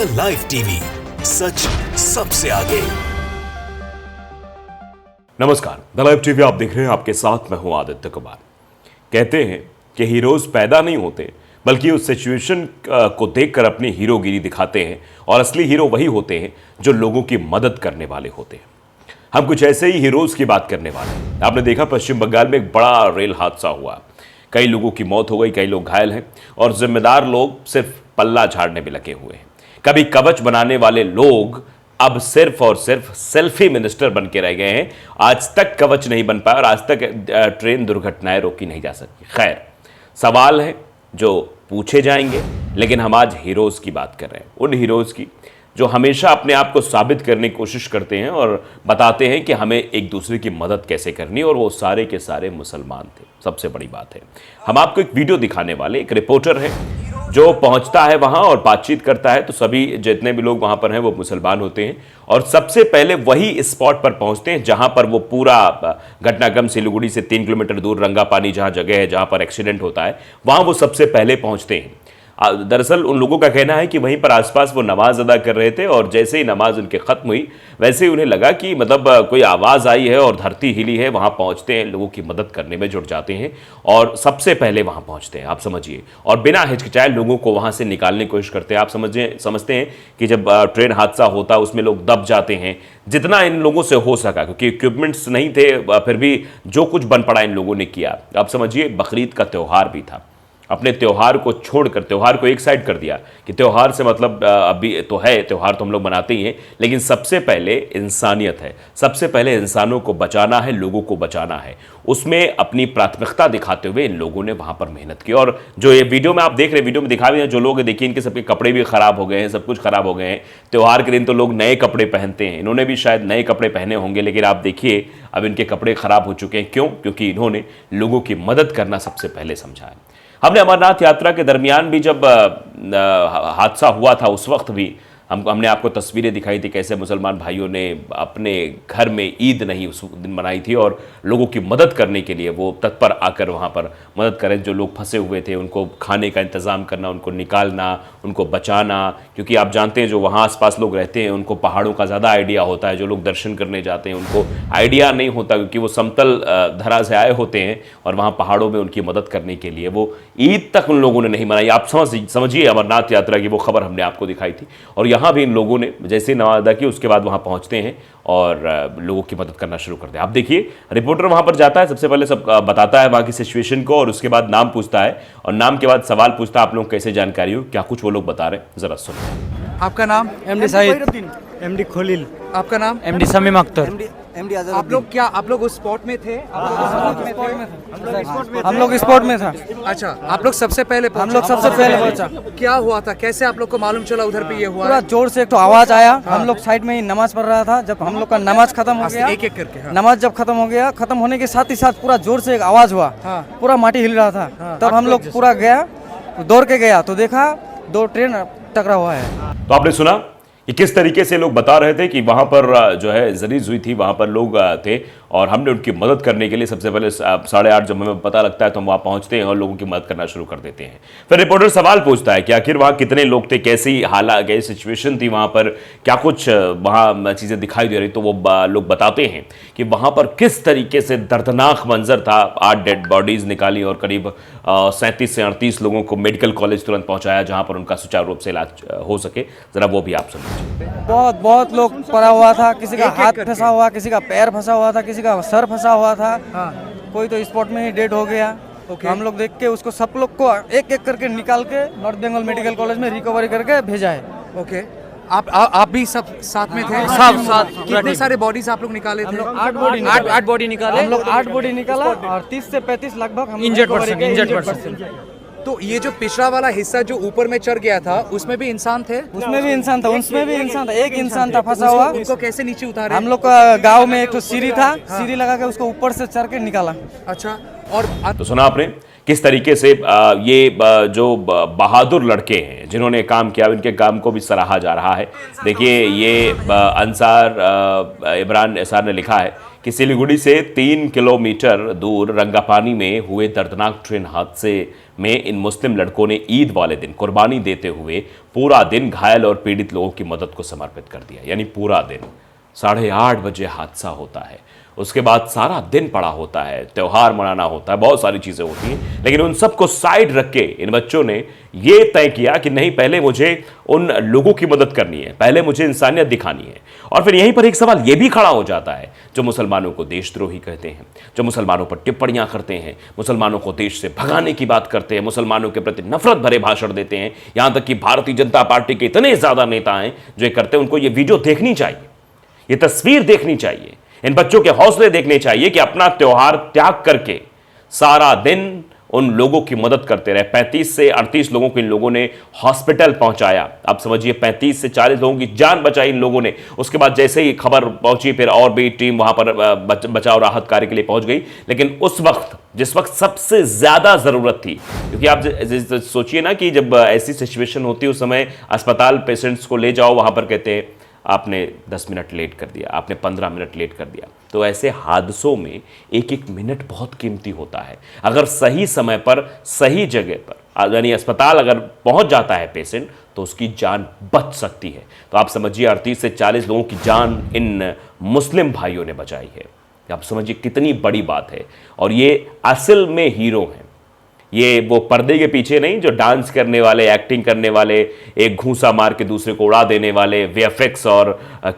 The live TV, सच सबसे आगे। नमस्कार, द लाइव टीवी आप देख रहे हैं। आपके साथ मैं हूं आदित्य कुमार। कहते हैं कि हीरोज पैदा नहीं होते बल्कि उस सिचुएशन को देखकर अपनी हीरोगिरी दिखाते हैं, और असली हीरो वही होते हैं जो लोगों की मदद करने वाले होते हैं। हम कुछ ऐसे ही हीरोज की बात करने वाले हैं। आपने देखा पश्चिम बंगाल में एक बड़ा रेल हादसा हुआ, कई लोगों की मौत हो गई, कई लोग घायल हैं, और जिम्मेदार लोग सिर्फ पल्ला झाड़ने में लगे हुए हैं। कभी कवच बनाने वाले लोग अब सिर्फ और सिर्फ सेल्फी मिनिस्टर बन के रह गए हैं। आज तक कवच नहीं बन पाया और आज तक ट्रेन दुर्घटनाएं रोकी नहीं जा सकती। खैर, सवाल है जो पूछे जाएंगे, लेकिन हम आज हीरोज की बात कर रहे हैं, उन हीरोज की जो हमेशा अपने आप को साबित करने की कोशिश करते हैं और बताते हैं कि हमें एक दूसरे की मदद कैसे करनी, और वो सारे के सारे मुसलमान थे। सबसे बड़ी बात है, हम आपको एक वीडियो दिखाने वाले, एक रिपोर्टर है जो पहुंचता है वहां और बातचीत करता है, तो सभी जितने भी लोग वहां पर हैं वो मुसलमान होते हैं, और सबसे पहले वही स्पॉट पर पहुंचते हैं जहां पर वो पूरा घटनाक्रम सिलीगुड़ी से 3 किलोमीटर दूर रंगापानी जहां जगह है जहां पर एक्सीडेंट होता है, वहां वो सबसे पहले पहुंचते हैं। दरअसल उन लोगों का कहना है कि वहीं पर आसपास वो नमाज अदा कर रहे थे, और जैसे ही नमाज उनके खत्म हुई वैसे ही उन्हें लगा कि मतलब कोई आवाज़ आई है और धरती हिली है। वहाँ पहुँचते हैं, लोगों की मदद करने में जुट जाते हैं और सबसे पहले वहाँ पहुँचते हैं, आप समझिए, और बिना हिचकिचाए लोगों को वहाँ से निकालने की कोशिश करते हैं। आप समझते हैं कि जब ट्रेन हादसा होता है उसमें लोग दब जाते हैं, जितना इन लोगों से हो सका, क्योंकि इक्विपमेंट्स नहीं थे, फिर भी जो कुछ बन पड़ा इन लोगों ने किया। आप समझिए, बकरीद का त्यौहार भी था, अपने त्यौहार को छोड़कर, त्यौहार को एक साइड कर दिया कि त्यौहार से मतलब अभी तो है, त्यौहार तो हम लोग मनाते ही हैं, लेकिन सबसे पहले इंसानियत है, सबसे पहले इंसानों को बचाना है, लोगों को बचाना है। उसमें अपनी प्राथमिकता दिखाते हुए इन लोगों ने वहाँ पर मेहनत की। और जो ये वीडियो में आप देख रहे हैं, वीडियो में दिखा भी हैं जो लोग, देखिए इनके सबके कपड़े भी ख़राब हो गए हैं, सब कुछ ख़राब हो गए हैं। त्यौहार के दिन तो लोग नए कपड़े पहनते हैं, इन्होंने भी शायद नए कपड़े पहने होंगे, लेकिन आप देखिए अब इनके कपड़े ख़राब हो चुके हैं। क्यों? क्योंकि इन्होंने लोगों की मदद करना सबसे पहले समझा है। हमने अमरनाथ यात्रा के दरमियान भी जब हादसा हुआ था उस वक्त भी हमने आपको तस्वीरें दिखाई थी, कैसे मुसलमान भाइयों ने अपने घर में ईद नहीं उस दिन मनाई थी, और लोगों की मदद करने के लिए वो तत्पर आकर वहाँ पर मदद करें। जो लोग फंसे हुए थे उनको खाने का इंतज़ाम करना, उनको निकालना, उनको बचाना, क्योंकि आप जानते हैं जो वहाँ आसपास लोग रहते हैं उनको पहाड़ों का ज़्यादा आइडिया होता है। जो लोग दर्शन करने जाते हैं उनको आइडिया नहीं होता, क्योंकि वो समतल धरा से आए होते हैं, और वहाँ पहाड़ों में उनकी मदद करने के लिए वो ईद तक उन लोगों ने नहीं मनाई। आप समझिए अमरनाथ यात्रा की वो खबर हमने आपको दिखाई थी, और यहाँ भी इन लोगों ने जैसे ही नमाज अदा की उसके बाद वहाँ पहुँचते हैं और लोगों की मदद करना शुरू करते हैं। आप देखिए, रिपोर्टर वहाँ पर जाता है, सबसे पहले सब बताता है वहाँ की सिचुएशन को, और उसके बाद नाम पूछता है, और नाम के बाद सवाल पूछता है आप लोगों को कैसे जानकारी हो, क्या कुछ वो लोग बता रहे हैं, ज़रा सुनो। आपका नाम? MD Sahid, MD Khalil. आपका नाम? एमडी समीम अख्तर। एमडी आप लोग उस स्पॉट में थे? हम लोग स्पॉट में था। अच्छा, आप लोग सबसे पहले हम लोग सबसे पहले पहुंचा। क्या हुआ था, कैसे आप लोग को मालूम चला उधर पे ये हुआ? पूरा जोर से एक तो आवाज आया। हम लोग साइड में ही नमाज पढ़ रहा था। जब हम लोग का नमाज खत्म हो गया, एक एक करके नमाज जब खत्म हो गया, खत्म होने के साथ ही साथ पूरा जोर से एक आवाज हुआ, पूरा माटी हिल रहा था। तब हम लोग पूरा गया, दौड़ के गया तो देखा 2 ट्रेन टकरा हुआ है। तो आपने सुना कि किस तरीके से लोग बता रहे थे कि वहाँ पर जो है जरीज हुई थी, वहाँ पर लोग थे, और हमने उनकी मदद करने के लिए सबसे पहले 8:30 जब हमें पता लगता है तो हम वहाँ पहुँचते हैं और लोगों की मदद करना शुरू कर देते हैं। फिर रिपोर्टर सवाल पूछता है कि आखिर वहाँ कितने लोग थे, कैसी हालात, कैसी सिचुएशन थी वहाँ पर, क्या कुछ वहाँ चीज़ें दिखाई दे रही, तो वो लोग बताते हैं कि वहाँ पर किस तरीके से दर्दनाक मंजर था। 8 डेड बॉडीज़ निकाली और करीब 37 से 38 लोगों को मेडिकल कॉलेज तुरंत पहुँचाया, जहाँ पर उनका सुचारू रूप से इलाज हो सके। ज़रा वो भी आप सुनिए। बहुत लोग पड़ा हुआ था, किसी का हाथ फंसा हुआ, किसी का पैर फंसा हुआ था, किसी का सर फंसा हुआ था। कोई तो स्पॉट में ही डेड हो गया। हम लोग देख के उसको सब लोग को एक एक करके निकाल के नॉर्थ बंगाल मेडिकल कॉलेज में रिकवरी करके भेजा है। ओके, आप भी सब साथ में थे? सब साथ। कितने सारे बॉडीज आप लोग निकाले थे? 8 बॉडी निकाले। हम लोग 8 बॉडी निकाला, और 30 से 35 लगभग हम इंजर्ड पर्सन। तो ये जो पिछड़ा वाला हिस्सा जो ऊपर में चढ़ गया था, उसमें भी इंसान थे? उसमें भी इंसान था, उसमें भी इंसान था, एक इंसान था फंसा हुआ। उनको कैसे नीचे उतारे? हम लोग का गांव में एक तो सीढ़ी था, सीढ़ी लगा के उसको ऊपर से चढ़ के निकाला। अच्छा, और तो सुना आपने किस तरीके से ये जो बहादुर लड़के हैं जिन्होंने काम किया, इनके काम को भी सराहा जा रहा है। देखिए, ये अंसार इमरान एसार ने लिखा है कि सिलीगुड़ी से 3 किलोमीटर दूर रंगापानी में हुए दर्दनाक ट्रेन हादसे में इन मुस्लिम लड़कों ने ईद वाले दिन कुर्बानी देते हुए पूरा दिन घायल और पीड़ित लोगों की मदद को समर्पित कर दिया। यानी पूरा दिन 8:30 बजे हादसा होता है, उसके बाद सारा दिन पड़ा होता है, त्यौहार मनाना होता है, बहुत सारी चीज़ें होती हैं, लेकिन उन सबको साइड रख के इन बच्चों ने ये तय किया कि नहीं, पहले मुझे उन लोगों की मदद करनी है, पहले मुझे इंसानियत दिखानी है। और फिर यहीं पर एक सवाल ये भी खड़ा हो जाता है, जो मुसलमानों को देशद्रोही कहते हैं, जो मुसलमानों पर टिप्पणियां करते हैं, मुसलमानों को देश से भगाने की बात करते हैं, मुसलमानों के प्रति नफरत भरे भाषण देते हैं, यहां तक कि भारतीय जनता पार्टी के इतने ज्यादा नेता हैं जो ये करते हैं, उनको ये वीडियो देखनी चाहिए, ये तस्वीर देखनी चाहिए, इन बच्चों के हौसले देखने चाहिए कि अपना त्योहार त्याग करके सारा दिन उन लोगों की मदद करते रहे। 35 से 38 लोगों को इन लोगों ने हॉस्पिटल पहुंचाया। आप समझिए 35 से 40 लोगों की जान बचाई इन लोगों ने। उसके बाद जैसे ही खबर पहुंची फिर और भी टीम वहां पर बचाव राहत कार्य के लिए पहुंच गई। लेकिन उस वक्त, जिस वक्त सबसे ज्यादा जरूरत थी, क्योंकि आप सोचिए ना कि जब ऐसी सिचुएशन होती है उस समय अस्पताल पेशेंट्स को ले जाओ, वहां पर कहते हैं आपने 10 मिनट लेट कर दिया, आपने 15 मिनट लेट कर दिया। तो ऐसे हादसों में एक एक मिनट बहुत कीमती होता है। अगर सही समय पर सही जगह पर यानी अस्पताल अगर पहुंच जाता है पेशेंट, तो उसकी जान बच सकती है। तो आप समझिए 38 से 40 लोगों की जान इन मुस्लिम भाइयों ने बचाई है। आप समझिए कितनी बड़ी बात है। और ये असल में हीरो हैं, ये वो पर्दे के पीछे नहीं जो डांस करने वाले, एक्टिंग करने वाले, एक घूंसा मार के दूसरे को उड़ा देने वाले, वीएफएक्स और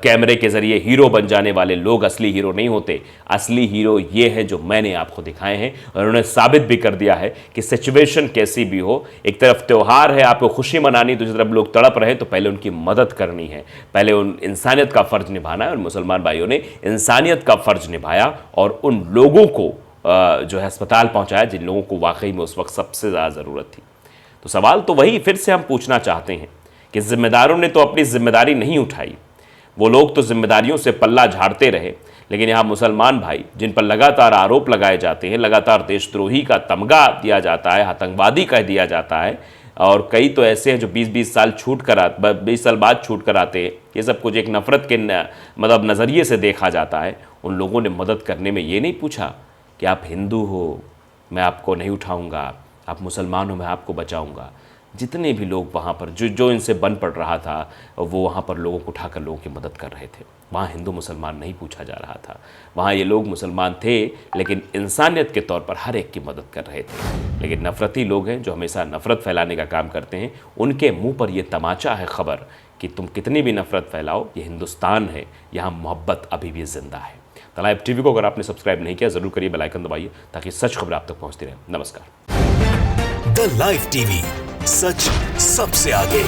कैमरे के जरिए हीरो बन जाने वाले लोग असली हीरो नहीं होते। असली हीरो ये है जो मैंने आपको दिखाए हैं, और उन्होंने साबित भी कर दिया है कि सिचुएशन कैसी भी हो, एक तरफ त्यौहार है, आपको खुशी मनानी, दूसरी तरफ लोग तड़प रहे, तो पहले उनकी मदद करनी है, पहले उन इंसानियत का फर्ज निभाना है। और मुसलमान भाइयों ने इंसानियत का फर्ज निभाया और उन लोगों को जो है अस्पताल पहुंचाया जिन लोगों को वाकई में उस वक्त सबसे ज़्यादा ज़रूरत थी। तो सवाल तो वही फिर से हम पूछना चाहते हैं कि जिम्मेदारों ने तो अपनी जिम्मेदारी नहीं उठाई, वो लोग तो जिम्मेदारियों से पल्ला झाड़ते रहे, लेकिन यहाँ मुसलमान भाई जिन पर लगातार आरोप लगाए जाते हैं, लगातार देशद्रोही का तमगा दिया जाता है, आतंकवादी कह दिया जाता है, और कई तो ऐसे हैं जो 20-20 साल 20 साल बाद छूट कर आते हैं, ये सब कुछ एक नफ़रत के मतलब नज़रिए से देखा जाता है। उन लोगों ने मदद करने में ये नहीं पूछा कि आप हिंदू हो, मैं आपको नहीं उठाऊंगा, आप मुसलमान हो, मैं आपको बचाऊंगा। जितने भी लोग वहाँ पर जो इनसे बन पड़ रहा था, वो वहाँ पर लोगों को उठाकर लोगों की मदद कर रहे थे। वहाँ हिंदू मुसलमान नहीं पूछा जा रहा था, वहाँ ये लोग मुसलमान थे लेकिन इंसानियत के तौर पर हर एक की मदद कर रहे थे। लेकिन नफ़रती लोग हैं जो हमेशा नफ़रत फैलाने का काम करते हैं, उनके मुँह पर यह तमाचा है खबर कि तुम कितनी भी नफ़रत फैलाओ, ये हिंदुस्तान है, यहाँ मोहब्बत अभी भी ज़िंदा है। द लाइव टीवी को अगर आपने सब्सक्राइब नहीं किया, जरूर करिए, बेल आइकन दबाइए ताकि सच खबर आप तक पहुंचती रहे। नमस्कार। द लाइव टीवी, सच सबसे आगे।